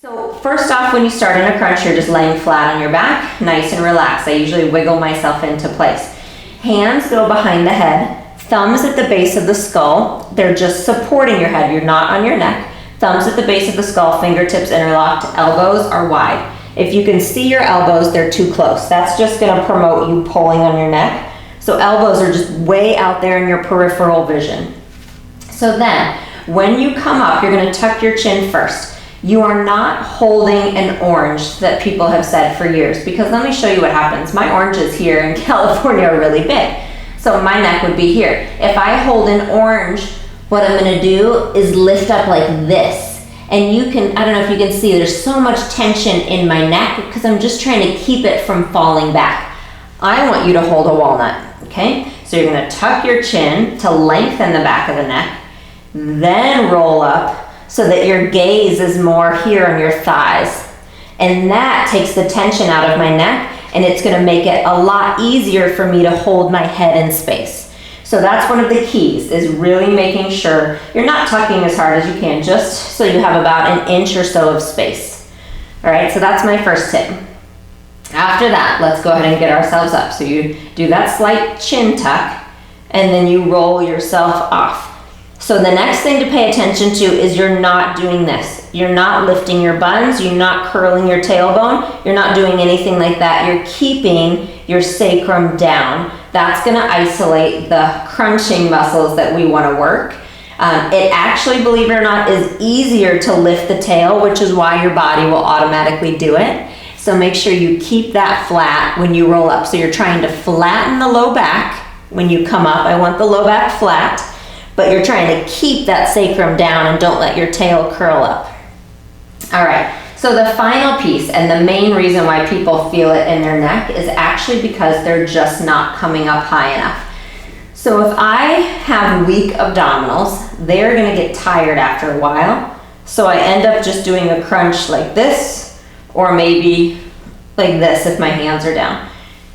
So first off, when you start in a crunch, you're just laying flat on your back, nice and relaxed. I usually wiggle myself into place. Hands go behind the head, thumbs at the base of the skull. They're just supporting your head. You're not on your neck. Thumbs at the base of the skull, fingertips interlocked, elbows are wide. If you can see your elbows, they're too close. That's just gonna promote you pulling on your neck. So elbows are just way out there in your peripheral vision. So then, when you come up, you're gonna tuck your chin first. You are not holding an orange that people have said for years, because let me show you what happens. My oranges here in California are really big. So my neck would be here. If I hold an orange, what I'm gonna do is lift up like this. And you can, I don't know if you can see, there's so much tension in my neck because I'm just trying to keep it from falling back. I want you to hold a walnut, okay? So you're gonna tuck your chin to lengthen the back of the neck, then roll up so that your gaze is more here on your thighs. And that takes the tension out of my neck, and it's gonna make it a lot easier for me to hold my head in space. So that's one of the keys, is really making sure you're not tucking as hard as you can, just so you have about an inch or so of space. All right, so that's my first tip. After that, let's go ahead and get ourselves up. So you do that slight chin tuck, and then you roll yourself off. So the next thing to pay attention to is you're not doing this. You're not lifting your buns, you're not curling your tailbone, you're not doing anything like that. You're keeping your sacrum down. That's gonna isolate the crunching muscles that we wanna work. It actually, believe it or not, is easier to lift the tail, which is why your body will automatically do it. So make sure you keep that flat when you roll up. So you're trying to flatten the low back when you come up. I want the low back flat, but you're trying to keep that sacrum down and don't let your tail curl up. All right, so the final piece, and the main reason why people feel it in their neck, is actually because they're just not coming up high enough. So if I have weak abdominals, they're gonna get tired after a while. So I end up just doing a crunch like this, or maybe like this if my hands are down.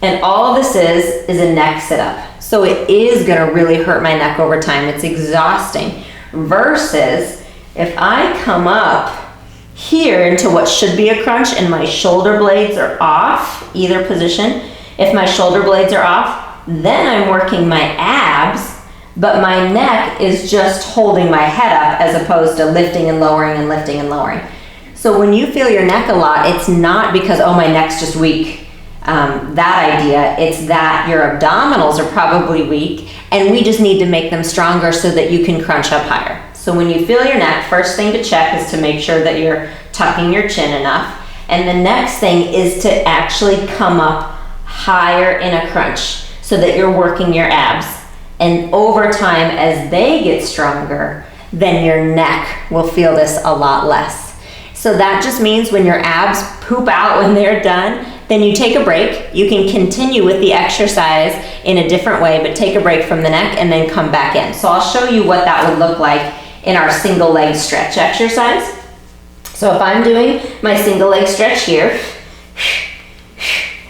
And all this is a neck sit-up. So it is gonna really hurt my neck over time. It's exhausting. Versus if I come up here into what should be a crunch and my shoulder blades are off, either position. If my shoulder blades are off, then I'm working my abs, but my neck is just holding my head up as opposed to lifting and lowering and lifting and lowering. So when you feel your neck a lot, it's not because, oh, my neck's just weak. That idea, it's that your abdominals are probably weak and we just need to make them stronger so that you can crunch up higher. So when you feel your neck, first thing to check is to make sure that you're tucking your chin enough. And the next thing is to actually come up higher in a crunch so that you're working your abs. And over time, as they get stronger, then your neck will feel this a lot less. So that just means when your abs poop out when they're done, then you take a break. You can continue with the exercise in a different way, but take a break from the neck and then come back in. So I'll show you what that would look like in our single leg stretch exercise. So if I'm doing my single leg stretch here,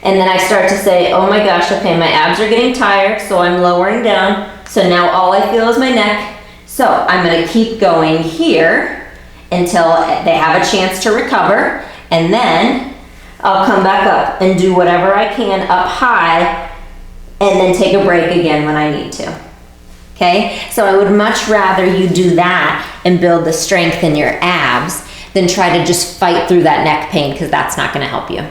and then I start to say, oh my gosh, okay, my abs are getting tired, so I'm lowering down. So now all I feel is my neck. So I'm gonna keep going here until they have a chance to recover, and then I'll come back up and do whatever I can up high, and then take a break again when I need to. Okay, so I would much rather you do that and build the strength in your abs than try to just fight through that neck pain, because that's not gonna help you.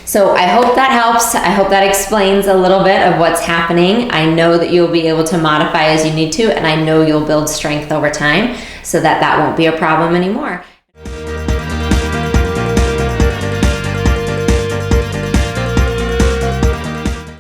So I hope that helps. I hope that explains a little bit of what's happening. I know that you'll be able to modify as you need to, and I know you'll build strength over time so that that won't be a problem anymore.